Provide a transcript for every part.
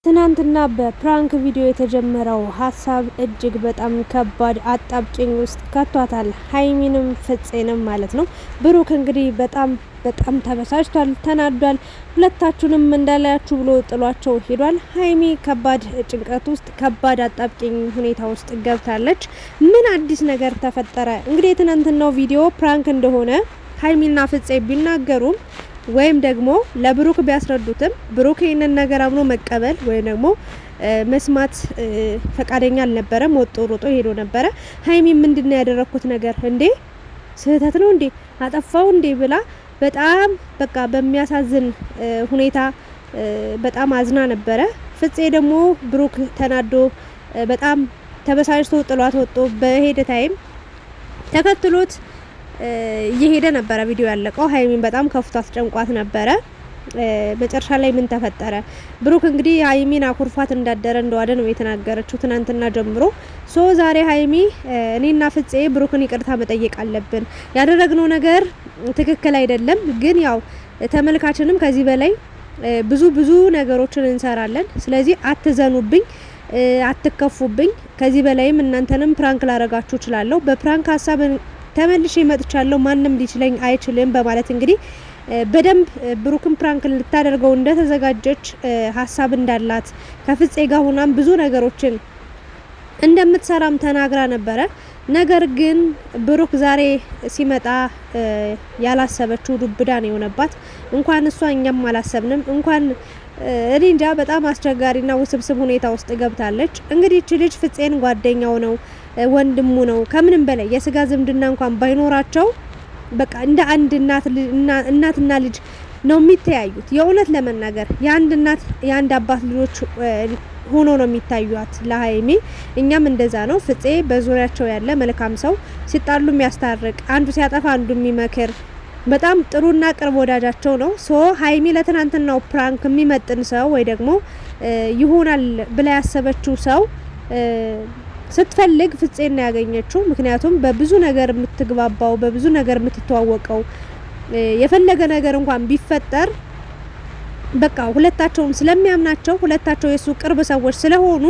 ትናንትና በፕራንክ ቪዲዮ የተጀመረው ሀሳብ እጅግ በጣም ከባድ አጣብቂኝ ውስጥ ከቷታል። ሀይሚንም ፍፄንም ማለት ነው። ብሩክ እንግዲህ በጣም ተበሳጭቷል፣ ተናዷል። ሁለታችሁንም እንዳላያችሁ ብሎ ጥሏቸው ሄዷል። ሀይሚ ከባድ ጭንቀት ውስጥ ከባድ አጣብቂኝ ሁኔታ ውስጥ ገብታለች። ምን አዲስ ነገር ተፈጠረ? እንግዲህ የትናንትናው ቪዲዮ ፕራንክ እንደሆነ ሀይሚና ፍፄ ቢናገሩም ወይም ደግሞ ለብሩክ ቢያስረዱትም ብሩክ ይህንን ነገር አምኖ መቀበል ወይም ደግሞ መስማት ፈቃደኛ አልነበረም። ወጦ ሮጦ ሄዶ ነበረ። ሀይሚ ምንድነው ያደረኩት ነገር እንዴ? ስህተት ነው እንዴ? አጠፋው እንዴ? ብላ በጣም በቃ በሚያሳዝን ሁኔታ በጣም አዝና ነበረ። ፍፄ ደግሞ ብሩክ ተናዶ በጣም ተበሳጭቶ ጥሏት ወጦ በሄደ ታይም ተከትሎት እየሄደ ነበረ። ቪዲዮ ያለቀው ሀይሚን በጣም ከፍቷት ጨንቋት ነበረ። መጨረሻ ላይ ምን ተፈጠረ? ብሩክ እንግዲህ ሀይሚን አኩርፏት እንዳደረ እንደዋደ ነው የተናገረችው ትናንትና ጀምሮ። ዛሬ ሀይሚ እኔና ፍፄ ብሩክን ይቅርታ መጠየቅ አለብን፣ ያደረግነው ነገር ትክክል አይደለም፣ ግን ያው ተመልካችንም ከዚህ በላይ ብዙ ነገሮችን እንሰራለን፣ ስለዚህ አትዘኑብኝ፣ አትከፉብኝ፣ ከዚህ በላይም እናንተንም ፕራንክ ላረጋችሁ እችላለሁ፣ በፕራንክ ሀሳብ ተመልሼ መጥቻለሁ፣ ማንም ሊችለኝ አይችልም በማለት እንግዲህ በደንብ ብሩክን ፕራንክ ልታደርገው እንደተዘጋጀች ሀሳብ እንዳላት ከፍፄ ጋር ሆናም ብዙ ነገሮችን እንደምትሰራም ተናግራ ነበረ። ነገር ግን ብሩክ ዛሬ ሲመጣ ያላሰበችው ዱብዳ ነው የሆነባት። እንኳን እሷ እኛም አላሰብንም። እንኳን እኔ እንጃ በጣም አስቸጋሪና ውስብስብ ሁኔታ ውስጥ ገብታለች። እንግዲህ እቺ ልጅ ፍፄን ጓደኛው ነው፣ ወንድሙ ነው። ከምንም በላይ የስጋ ዝምድና እንኳን ባይኖራቸው በቃ እንደ አንድ እናትና ልጅ ነው የሚተያዩት። የእውነት ለመናገር የአንድ እናት የአንድ አባት ልጆች ሆኖ ነው የሚታዩት ለሀይሚ። እኛም እንደዛ ነው። ፍፄ በዙሪያቸው ያለ መልካም ሰው፣ ሲጣሉ የሚያስታርቅ፣ አንዱ ሲያጠፋ አንዱ የሚመክር በጣም ጥሩና ቅርብ ወዳጃቸው ነው። ሀይሚ ለትናንትናው ፕራንክ የሚመጥን ሰው ወይ ደግሞ ይሆናል ብላ ያሰበችው ሰው ስትፈልግ ፍፄን ያገኘችው። ምክንያቱም በብዙ ነገር የምትግባባው በብዙ ነገር የምትተዋወቀው የፈለገ ነገር እንኳን ቢፈጠር በቃ ሁለታቸውም ስለሚያምናቸው ሁለታቸው የሱ ቅርብ ሰዎች ስለሆኑ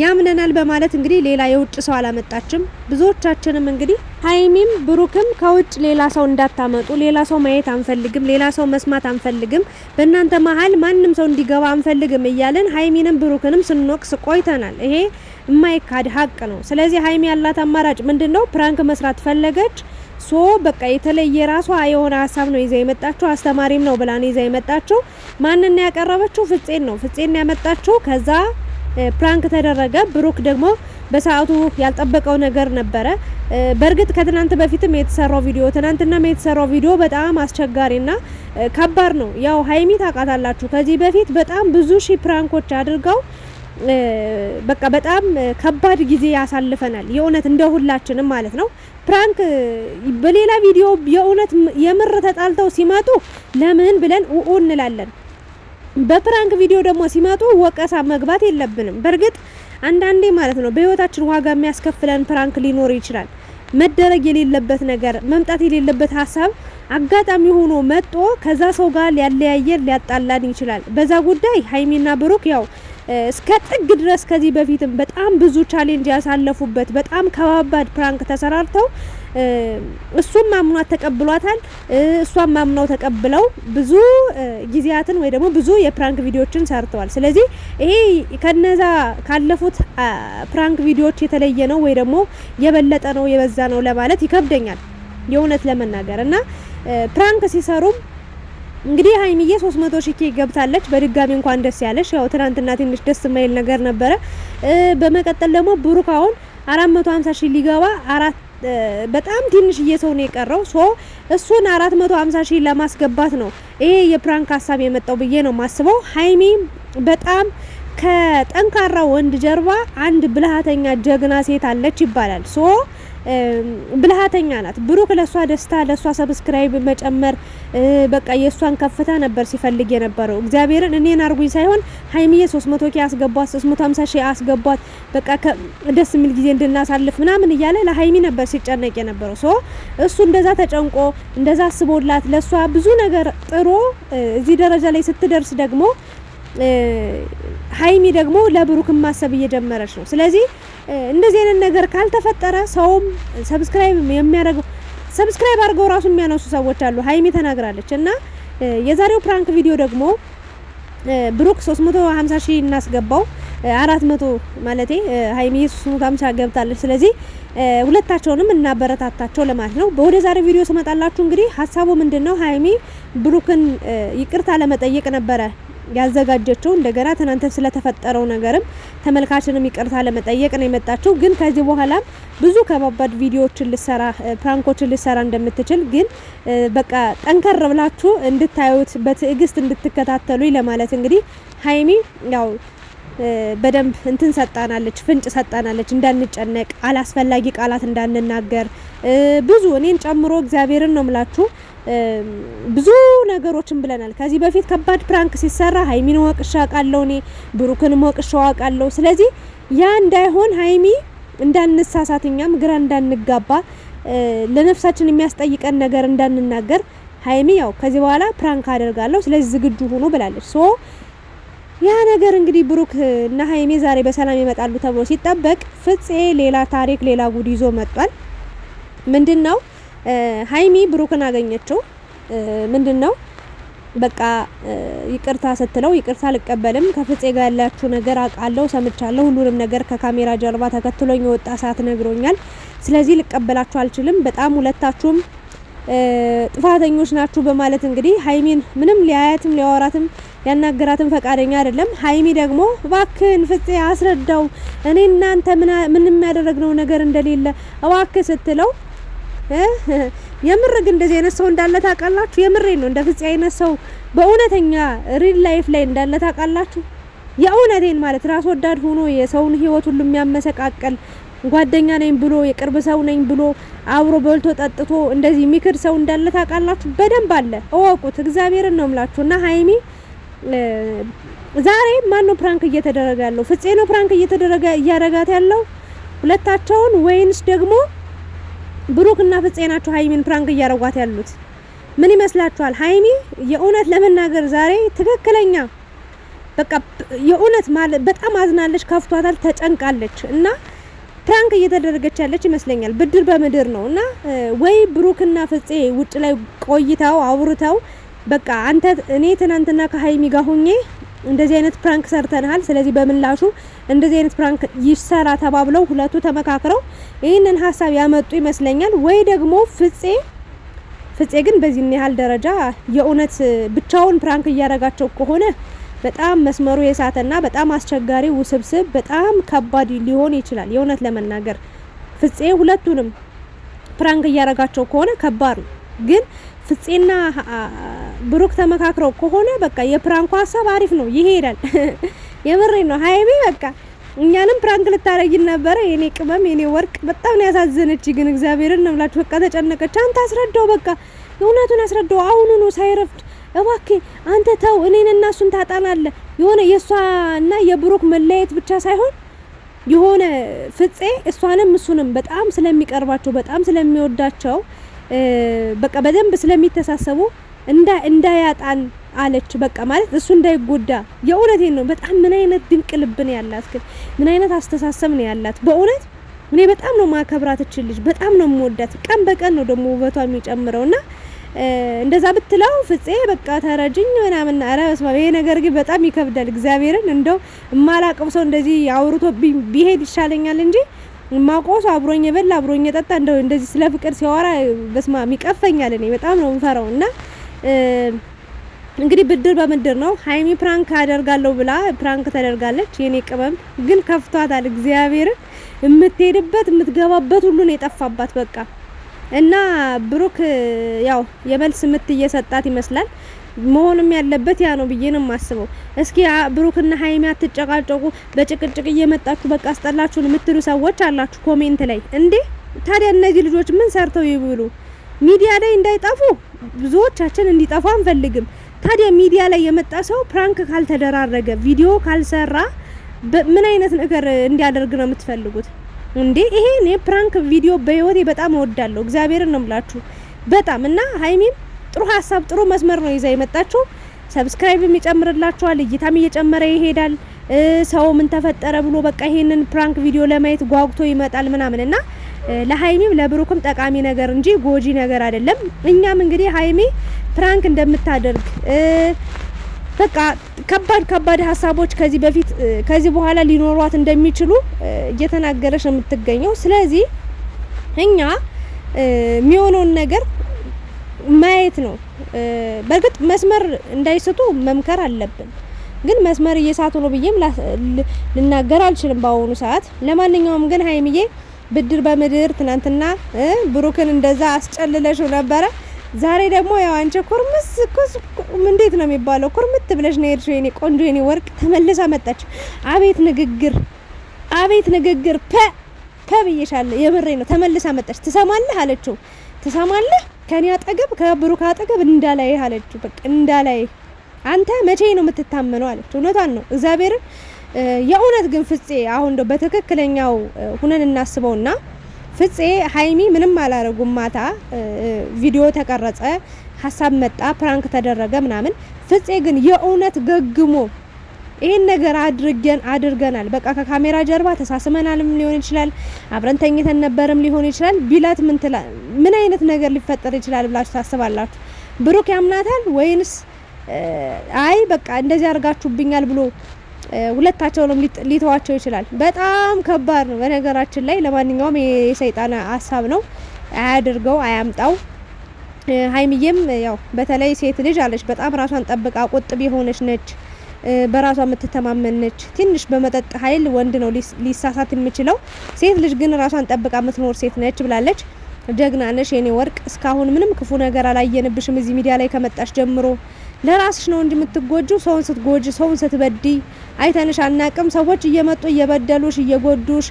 ያምነናል በማለት እንግዲህ ሌላ የውጭ ሰው አላመጣችም። ብዙዎቻችንም እንግዲህ ሀይሚም ብሩክም ከውጭ ሌላ ሰው እንዳታመጡ፣ ሌላ ሰው ማየት አንፈልግም፣ ሌላ ሰው መስማት አንፈልግም፣ በእናንተ መሀል ማንም ሰው እንዲገባ አንፈልግም እያለን ሀይሚንም ብሩክንም ስንወቅስ ቆይተናል። ይሄ የማይካድ ሀቅ ነው። ስለዚህ ሀይሚ ያላት አማራጭ ምንድነው? ፕራንክ መስራት ፈለገች። በቃ የተለየ ራሷ የሆነ ሀሳብ ነው ይዛ የመጣችው። አስተማሪም ነው ብላ ነው ይዛ የመጣችው። ማንና ያቀረበችው? ፍፄን ነው። ፍፄን ያመጣችው። ከዛ ፕራንክ ተደረገ። ብሩክ ደግሞ በሰዓቱ ያልጠበቀው ነገር ነበረ። በእርግጥ ከትናንት በፊትም የተሰራው ቪዲዮ ትናንትናም የተሰራው ቪዲዮ በጣም አስቸጋሪና ከባድ ነው። ያው ሀይሚ ታውቃታላችሁ፣ ከዚህ በፊት በጣም ብዙ ሺህ ፕራንኮች አድርገው በቃ በጣም ከባድ ጊዜ ያሳልፈናል። የእውነት እንደ ሁላችንም ማለት ነው። ፕራንክ በሌላ ቪዲዮ የእውነት የምር ተጣልተው ሲመጡ ለምን ብለን እንላለን። በፕራንክ ቪዲዮ ደግሞ ሲመጡ ወቀሳ መግባት የለብንም። በእርግጥ አንዳንዴ ማለት ነው በህይወታችን ዋጋ የሚያስከፍለን ፕራንክ ሊኖር ይችላል። መደረግ የሌለበት ነገር መምጣት የሌለበት ሀሳብ አጋጣሚ ሆኖ መጥቶ ከዛ ሰው ጋር ሊያለያየን ሊያጣላን ይችላል። በዛ ጉዳይ ሀይሚና ብሩክ ያው እስከ ጥግ ድረስ ከዚህ በፊትም በጣም ብዙ ቻሌንጅ ያሳለፉበት በጣም ከባባድ ፕራንክ ተሰራርተው እሱም ማምኗት ተቀብሏታል፣ እሷም ማምናው ተቀብለው ብዙ ጊዜያትን ወይ ደግሞ ብዙ የፕራንክ ቪዲዮዎችን ሰርተዋል። ስለዚህ ይሄ ከነዛ ካለፉት ፕራንክ ቪዲዮዎች የተለየ ነው ወይ ደግሞ የበለጠ ነው የበዛ ነው ለማለት ይከብደኛል የእውነት ለመናገር እና ፕራንክ ሲሰሩም እንግዲህ ሀይሚዬ 300 ሺህ ገብታለች። በድጋሚ እንኳን ደስ ያለሽ። ያው ትናንትና ትንሽ ደስ የማይል ነገር ነበረ። በመቀጠል ደግሞ ብሩክ አሁን 450 ሺህ ሊገባ በጣም ትንሽዬ ሰው ነው የቀረው። እሱን 450 ሺህ ለማስገባት ነው ይሄ የፕራንክ ሀሳብ የመጣው ብዬ ነው ማስበው። ሀይሚ በጣም ከጠንካራ ወንድ ጀርባ አንድ ብልሃተኛ ጀግና ሴት አለች ይባላል። ብልሃተኛ ናት። ብሩክ ለሷ ደስታ ለሷ ሰብስክራይብ መጨመር በቃ የሷን ከፍታ ነበር ሲፈልግ የነበረው። እግዚአብሔርን እኔን አርጉኝ ሳይሆን ሀይሚዬ 300 ኪ አስገቧት፣ 350 ሺህ አስገቧት፣ በቃ ደስ የሚል ጊዜ እንድናሳልፍ ምናምን እያለ ለሀይሚ ነበር ሲጨነቅ የነበረው። እሱ እንደዛ ተጨንቆ እንደዛ አስቦላት ለሷ ብዙ ነገር ጥሮ እዚህ ደረጃ ላይ ስትደርስ ደግሞ ሀይሚ ደግሞ ለብሩክ ማሰብ እየጀመረች ነው። ስለዚህ እንደዚህ አይነት ነገር ካልተፈጠረ ሰውም ሰብስክራይብ አድርገው ራሱ የሚያነሱ ሰዎች አሉ። ሀይሚ ተናግራለች እና የዛሬው ፕራንክ ቪዲዮ ደግሞ ብሩክ 350 ሺህ እናስገባው 400 ማለቴ ሀይሚ 350 ገብታለች። ስለዚህ ሁለታቸውንም እናበረታታቸው ለማለት ነው። ወደ ዛሬው ቪዲዮ ስመጣላችሁ እንግዲህ ሀሳቡ ምንድነው? ሀይሚ ብሩክን ይቅርታ ለመጠየቅ ነበረ ያዘጋጀችው። እንደገና ትናንት ስለተፈጠረው ነገርም ተመልካችንም ይቅርታ ለመጠየቅ ነው የመጣችው። ግን ከዚህ በኋላ ብዙ ከባባድ ቪዲዮዎችን ፕራንኮችን ልሰራ እንደምትችል ግን በቃ ጠንከር ብላችሁ እንድታዩት በትዕግስት እንድትከታተሉ ለማለት እንግዲህ ሀይሚ ያው በደንብ እንትን ሰጣናለች፣ ፍንጭ ሰጣናለች። እንዳንጨነቅ፣ አላስፈላጊ ቃላት እንዳንናገር ብዙ እኔን ጨምሮ እግዚአብሔርን ነው ምላችሁ ብዙ ነገሮችን ብለናል። ከዚህ በፊት ከባድ ፕራንክ ሲሰራ ሀይሚን ወቅሻ አውቃለሁ፣ እኔ ብሩክን ወቅሻ አውቃለሁ። ስለዚህ ያ እንዳይሆን ሀይሚ እንዳንሳሳትኛም ግራ እንዳንጋባ ለነፍሳችን የሚያስጠይቀን ነገር እንዳንናገር ሀይሚ ያው ከዚህ በኋላ ፕራንክ አደርጋለሁ፣ ስለዚህ ዝግጁ ሆኖ ብላለች። ሶ ያ ነገር እንግዲህ ብሩክ እና ሀይሚ ዛሬ በሰላም ይመጣሉ ተብሎ ሲጠበቅ ፍፄ ሌላ ታሪክ ሌላ ጉድ ይዞ መጥቷል። ምንድነው? ሀይሚ ብሩክን አገኘችው። ምንድነው? በቃ ይቅርታ ስትለው ይቅርታ አልቀበልም፣ ከፍፄ ጋር ያላችሁ ነገር አውቃለሁ፣ ሰምቻለሁ፣ ሁሉንም ነገር ከካሜራ ጀርባ ተከትሎኝ የወጣ ሰዓት ነግሮኛል። ስለዚህ ልቀበላችሁ አልችልም፣ በጣም ሁለታችሁም ጥፋተኞች ናችሁ በማለት እንግዲህ ሀይሚን ምንም ሊያያትም ሊያወራትም ያናገራትም ፈቃደኛ አይደለም። ሀይሚ ደግሞ እባክህን ፍፄ አስረዳው፣ እኔ እናንተ ምንም ያደረግነው ነገር እንደሌለ እባክህ ስትለው የምር ግን እንደዚህ አይነት ሰው እንዳለ ታውቃላችሁ? የምሬን ነው። እንደ ፍፄ አይነት ሰው በእውነተኛ ሪል ላይፍ ላይ እንዳለ ታውቃላችሁ? የእውነቴን ማለት ራስ ወዳድ ሆኖ የሰውን ህይወት ሁሉ የሚያመሰቃቀል ጓደኛ ነኝ ብሎ የቅርብ ሰው ነኝ ብሎ አብሮ በልቶ ጠጥቶ እንደዚህ የሚክድ ሰው እንዳለ ታውቃላችሁ? በደንብ አለ፣ እወቁት። እግዚአብሔርን ነው የምላችሁና ሀይሚ ዛሬ ማን ነው ፕራንክ እየተደረገ ያለው? ፍፄ ነው ፕራንክ እያደረጋት ያለው ሁለታቸውን፣ ወይንስ ደግሞ ብሩክ እና ፍፄ ናቸው ሀይሚን ፕራንክ እያረጓት ያሉት? ምን ይመስላችኋል? ሀይሚ የእውነት ለመናገር ዛሬ ትክክለኛ በቃ የእውነት ማለት በጣም አዝናለች፣ ከፍቷታል፣ ተጨንቃለች እና ፕራንክ እየተደረገች ያለች ይመስለኛል። ብድር በምድር ነው እና ወይ ብሩክና ፍፄ ውጭ ላይ ቆይተው አውርተው በቃ አንተ እኔ ትናንትና ከሀይሚ ጋር ሆኜ እንደዚህ አይነት ፕራንክ ሰርተናል፣ ስለዚህ በምላሹ እንደዚህ አይነት ፕራንክ ይሰራ ተባብለው ሁለቱ ተመካክረው ይህንን ሀሳብ ያመጡ ይመስለኛል። ወይ ደግሞ ፍፄ ግን በዚህ ያህል ደረጃ የእውነት ብቻውን ፕራንክ እያረጋቸው ከሆነ በጣም መስመሩ የሳተና በጣም አስቸጋሪ ውስብስብ በጣም ከባድ ሊሆን ይችላል። የእውነት ለመናገር ፍፄ ሁለቱንም ፕራንክ እያረጋቸው ከሆነ ከባድ ነው። ግን ፍፄና ብሩክ ተመካክረው ከሆነ በቃ የፕራንኩ ሀሳብ አሪፍ ነው፣ ይሄዳል። የምሬን ነው። ሀይሚ በቃ እኛንም ፕራንክ ልታረጊን ነበረ። የኔ ቅመም የኔ ወርቅ በጣም ነው ያሳዘነች። ግን እግዚአብሔርን ነው የምላችሁ በቃ ተጨነቀች። አንተ አስረዳው፣ በቃ የእውነቱን አስረዳው አሁኑኑ ሳይረፍድ እባክህ አንተ ተው፣ እኔን እና እሱን ታጣናለህ። የሆነ የሷና የብሩክ መለያየት ብቻ ሳይሆን የሆነ ፍፄ እሷንም እሱንም በጣም ስለሚቀርባቸው በጣም ስለሚወዳቸው በቃ በደንብ ስለሚተሳሰቡ እንዳያጣን አለች። በቃ ማለት እሱ እንዳይጎዳ። የእውነቴን ነው። በጣም ምን አይነት ድንቅ ልብ ነው ያላት፣ ግን ምን አይነት አስተሳሰብ ነው ያላት። በእውነት እኔ በጣም ነው ማከብራት እችል ልጅ፣ በጣም ነው የምወዳት። ቀን በቀን ነው ደግሞ ውበቷ የሚጨምረውና እንደዛ ብትለው ፍፄ በቃ ተረጅኝ ምናምን። ኧረ በስመ አብ! ይሄ ነገር ግን በጣም ይከብዳል። እግዚአብሔርን እንደው የማላቀው ሰው እንደዚህ አውርቶ ቢሄድ ይሻለኛል እንጂ የማውቀው ሰው አብሮኝ የበላ አብሮኝ የጠጣ እንደው እንደዚህ ስለ ፍቅር ሲያወራ በስመ አብ ይቀፈኛል። እኔ በጣም ነው የምፈራው። እና እንግዲህ ብድር በምድር ነው። ሀይሚ ፕራንክ አደርጋለሁ ብላ ፕራንክ ተደርጋለች። የኔ ቅመም ግን ከፍቷታል። እግዚአብሔርን የምትሄድበት የምትገባበት ሁሉ ነው የጠፋባት በቃ። እና ብሩክ ያው የመልስ ምት እየሰጣት ይመስላል። መሆንም ያለበት ያ ነው ብዬ ነው የማስበው። እስኪ ብሩክና ሀይሚ አትጨቃጨቁ፣ በጭቅጭቅ እየመጣችሁ በቃ አስጠላችሁን የምትሉ ሰዎች አላችሁ ኮሜንት ላይ። እንዴ ታዲያ እነዚህ ልጆች ምን ሰርተው ይብሉ? ሚዲያ ላይ እንዳይጠፉ ብዙዎቻችን እንዲጠፉ አንፈልግም። ታዲያ ሚዲያ ላይ የመጣ ሰው ፕራንክ ካልተደራረገ ቪዲዮ ካልሰራ ምን አይነት ነገር እንዲያደርግ ነው የምትፈልጉት እንዴ? ይሄ እኔ ፕራንክ ቪዲዮ በህይወቴ በጣም እወዳለሁ። እግዚአብሔርን ነው የምላችሁ በጣም። እና ሀይሚም ጥሩ ሀሳብ ጥሩ መስመር ነው ይዛ የመጣችው። ሰብስክራይብም ይጨምርላችኋል፣ እይታም እየጨመረ ይሄዳል። ሰው ምን ተፈጠረ ብሎ በቃ ይሄንን ፕራንክ ቪዲዮ ለማየት ጓጉቶ ይመጣል ምናምንና ለሀይሚም ለብሩክም ጠቃሚ ነገር እንጂ ጎጂ ነገር አይደለም። እኛም እንግዲህ ሀይሚ ፕራንክ እንደምታደርግ በቃ ከባድ ሀሳቦች ከዚህ በኋላ ሊኖሯት እንደሚችሉ እየተናገረች ነው የምትገኘው። ስለዚህ እኛ የሚሆነውን ነገር ማየት ነው። በእርግጥ መስመር እንዳይስቱ መምከር አለብን፣ ግን መስመር እየሳቱ ነው ብዬም ልናገር አልችልም በአሁኑ ሰዓት። ለማንኛውም ግን ሀይሚዬ ብድር በምድር ትናንትና ብሩክን እንደዛ አስጨልለሽው ነበረ። ዛሬ ደግሞ ያው አንቺ ኩርምስ እንዴት ነው የሚባለው? ኩርምት ብለሽ ነው የሄድሽው የኔ ቆንጆ የኔ ወርቅ። ተመልሳ መጣች። አቤት ንግግር ብዬሻለሁ። የምሬ ነው። ተመልሳ መጣች። ትሰማለህ አለችው። ትሰማለህ ከኔ አጠገብ ከብሩክ አጠገብ እንዳላይ አለችው። በቃ እንዳላይ አንተ መቼ ነው የምትታመነው አለችው። እውነቷን ነው እግዚአብሔርን። የእውነት ግን ፍፄ አሁን እንደው በትክክለኛው ሁነን እናስበውና ፍፄ ሀይሚ ምንም አላረጉም። ማታ ቪዲዮ ተቀረጸ፣ ሀሳብ መጣ፣ ፕራንክ ተደረገ ምናምን። ፍፄ ግን የእውነት ገግሞ ይሄን ነገር አድርገናል፣ በቃ ከካሜራ ጀርባ ተሳስመናልም ሊሆን ይችላል፣ አብረን ተኝተን ነበርም ሊሆን ይችላል ቢላት ምን አይነት ነገር ሊፈጠር ይችላል ብላችሁ ታስባላችሁ? ብሩክ ያምናታል ወይንስ አይ በቃ እንደዚህ አድርጋችሁብኛል ብሎ ሁለታቸውንም ሊተዋቸው ይችላል? በጣም ከባድ ነው በነገራችን ላይ። ለማንኛውም የሰይጣን ሀሳብ ነው፣ አያድርገው፣ አያምጣው። ሀይሚዬም ያው በተለይ ሴት ልጅ አለች በጣም ራሷን ጠብቃ ቁጥብ የሆነች ነች፣ በራሷ የምትተማመን ነች። ትንሽ በመጠጥ ኃይል ወንድ ነው ሊሳሳት የሚችለው፣ ሴት ልጅ ግን ራሷን ጠብቃ የምትኖር ሴት ነች ብላለች። ጀግና ነሽ የኔ ወርቅ። እስካሁን ምንም ክፉ ነገር አላየንብሽም እዚህ ሚዲያ ላይ ከመጣሽ ጀምሮ። ለራስሽ ነው እንጂ የምትጎጂው፣ ሰውን ስትጎጂ፣ ሰውን ስትበዲ አይተንሽ አናቅም። ሰዎች እየመጡ እየበደሉሽ እየጎዱሽ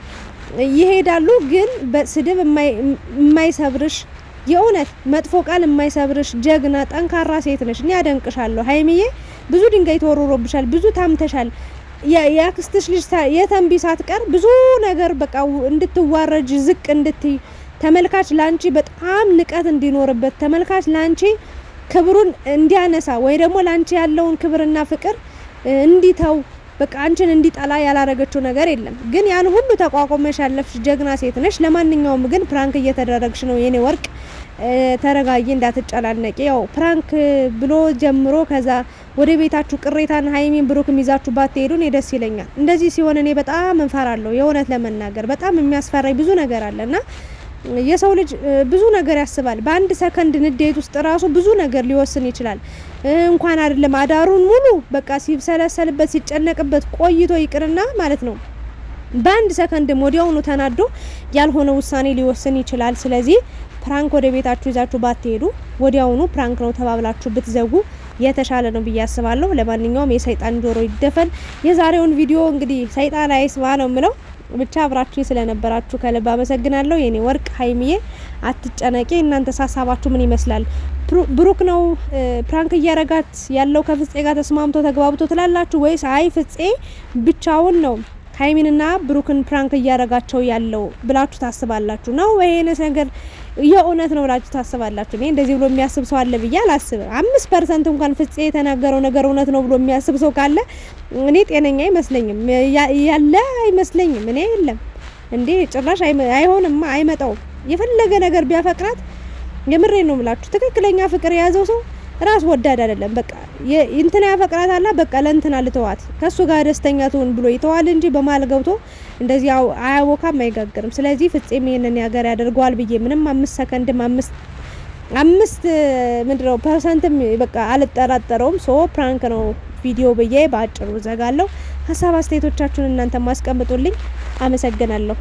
ይሄዳሉ። ግን በስድብ የማይሰብርሽ የእውነት መጥፎ ቃል የማይሰብርሽ ጀግና ጠንካራ ሴት ነሽ። እኔ አደንቅሻለሁ ሀይሚዬ። ብዙ ድንጋይ ተወርሮብሻል፣ ብዙ ታምተሻል። የአክስትሽ ልጅ የተንቢ ሳትቀር ብዙ ነገር በቃ እንድትዋረጅ ዝቅ እንድትይ፣ ተመልካች ላንቺ በጣም ንቀት እንዲኖርበት፣ ተመልካች ላንቺ ክብሩን እንዲያነሳ ወይ ደግሞ ላንቺ ያለውን ክብርና ፍቅር እንዲተው በቃ አንቺን እንዲጠላ ያላረገችው ነገር የለም። ግን ያን ሁሉ ተቋቁመሽ ያለፍሽ ጀግና ሴት ነሽ። ለማንኛውም ግን ፕራንክ እየተደረግሽ ነው የኔ ወርቅ። ተረጋጊ፣ እንዳትጨናነቂ። ያው ፕራንክ ብሎ ጀምሮ ከዛ ወደ ቤታችሁ ቅሬታን ሀይሚን ብሩክም ይዛችሁ ባትሄዱ እኔ ደስ ይለኛል። እንደዚህ ሲሆን እኔ በጣም እንፈራለሁ። የእውነት ለመናገር በጣም የሚያስፈራኝ ብዙ ነገር አለና የሰው ልጅ ብዙ ነገር ያስባል። በአንድ ሰከንድ ንዴት ውስጥ ራሱ ብዙ ነገር ሊወስን ይችላል። እንኳን አይደለም አዳሩን ሙሉ በቃ ሲብሰለሰልበት ሲጨነቅበት ቆይቶ ይቅርና ማለት ነው በአንድ ሰከንድ ወዲያውኑ ተናዶ ያልሆነ ውሳኔ ሊወስን ይችላል። ስለዚህ ፕራንክ ወደ ቤታችሁ ይዛችሁ ባትሄዱ ወዲያውኑ ፕራንክ ነው ተባብላችሁ ብትዘጉ የተሻለ ነው ብዬ አስባለሁ። ለማንኛውም የሰይጣን ጆሮ ይደፈን። የዛሬውን ቪዲዮ እንግዲህ ሰይጣን አይስማ ነው የምለው። ብቻ አብራችሁ ስለነበራችሁ ከልብ አመሰግናለሁ የኔ ወርቅ። ሀይሚዬ አትጨነቂ። እናንተ ሀሳባችሁ ምን ይመስላል? ብሩክ ነው ፕራንክ እያረጋት ያለው ከፍፄ ጋር ተስማምቶ ተግባብቶ ትላላችሁ ወይስ አይ ፍፄ ብቻውን ነው ሀይሚንና ብሩክን ፕራንክ እያረጋቸው ያለው ብላችሁ ታስባላችሁ? ነው ወይኔ ነገር የእውነት ነው ብላችሁ ታስባላችሁ? እኔ እንደዚህ ብሎ የሚያስብ ሰው አለ ብዬ አላስብም። 5% እንኳን ፍፄ የተናገረው ነገር እውነት ነው ብሎ የሚያስብ ሰው ካለ እኔ ጤነኛ አይመስለኝም፣ ያለ አይመስለኝም። እኔ የለም እንዴ ጭራሽ አይሆንም፣ አይመጣው። የፈለገ ነገር ቢያፈቅራት የምሬ ነው ብላችሁ ትክክለኛ ፍቅር የያዘው ሰው ራስ ወዳድ አይደለም። በቃ እንትና ያፈቅራታልና በቃ ለእንትና ልተዋት ከሱ ጋር ደስተኛ ትሁን ብሎ ይተዋል እንጂ በማል ገብቶ እንደዚህ አያቦካም አይጋገርም። ስለዚህ ፍፄም ይሄንን ያገር ያደርገዋል ብዬ ምንም 5 ሰከንድም 5 ምንድነው ፐርሰንትም በቃ አልጠራጠረውም። ሶ ፕራንክ ነው ቪዲዮ ብዬ ባጭሩ ዘጋለሁ። ሀሳብ አስተያየቶቻችሁን እናንተ ማስቀምጡልኝ። አመሰግናለሁ።